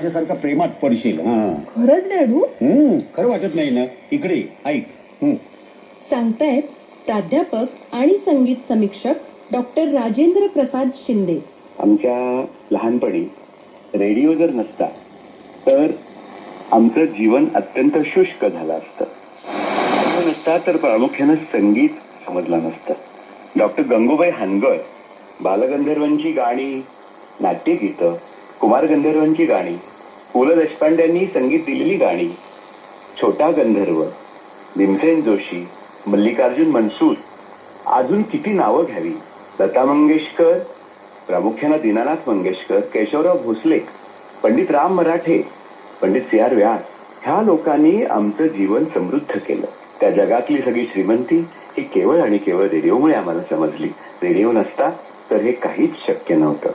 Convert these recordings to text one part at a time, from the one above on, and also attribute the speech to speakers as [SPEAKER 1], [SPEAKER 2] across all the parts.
[SPEAKER 1] माझ्यासारखा प्रेमात पडशील.
[SPEAKER 2] खरंच डॅडू?
[SPEAKER 1] खरं वाटत नाही ना? इकडे ऐक.
[SPEAKER 2] सांगतायत प्राध्यापक आणि संगीत समीक्षक डॉक्टर राजेंद्र प्रसाद शिंदे.
[SPEAKER 3] आमच्या लहानपणी रेडिओ जर नसता तर आमचं जीवन अत्यंत शुष्क झालं असतं. रेडिओ नसता तर प्रामुख्यानं संगीत समजलं नसतं. डॉक्टर गंगूबाई हानगळ बालगंधर्वांची गाणी, नाट्यगीतं, कुमार गंधर्वांची गाणी, पु ल देशपांड्यांनी संगीत दिलेली गाणी, छोटा गंधर्व, भीमसेन जोशी, मल्लिकार्जुन मनसूर, अजून किती नावं घ्यावी. लता मंगेशकर, प्रामुख्यानं दीनानाथ मंगेशकर, केशवराव भोसले, पंडित राम मराठे, पंडित सी आर व्यास, ह्या लोकांनी आमचं जीवन समृद्ध केलं. त्या जगातली सगळी श्रीमंती ही केवळ आणि केवळ रेडिओमुळे आम्हाला समजली. रेडिओ नसता तर हे काहीच शक्य नव्हतं.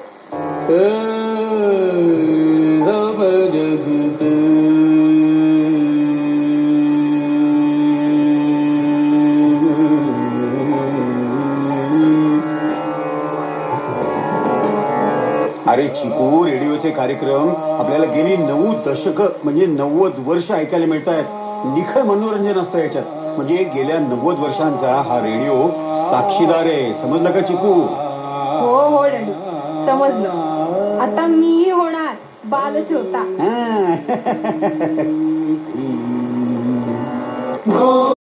[SPEAKER 1] अरे चिकू, रेडिओचे कार्यक्रम आपल्याला गेली 9 दशकं म्हणजे 90 वर्ष ऐकायला मिळत आहेत. निखळ मनोरंजन असतं याच्यात. म्हणजे गेल्या 90 वर्षांचा हा रेडिओ साक्षीदार आहे. समजलं का चिकू?
[SPEAKER 2] हो हो डॅडू, समजलं. आता मीही होणार बालश्रोता.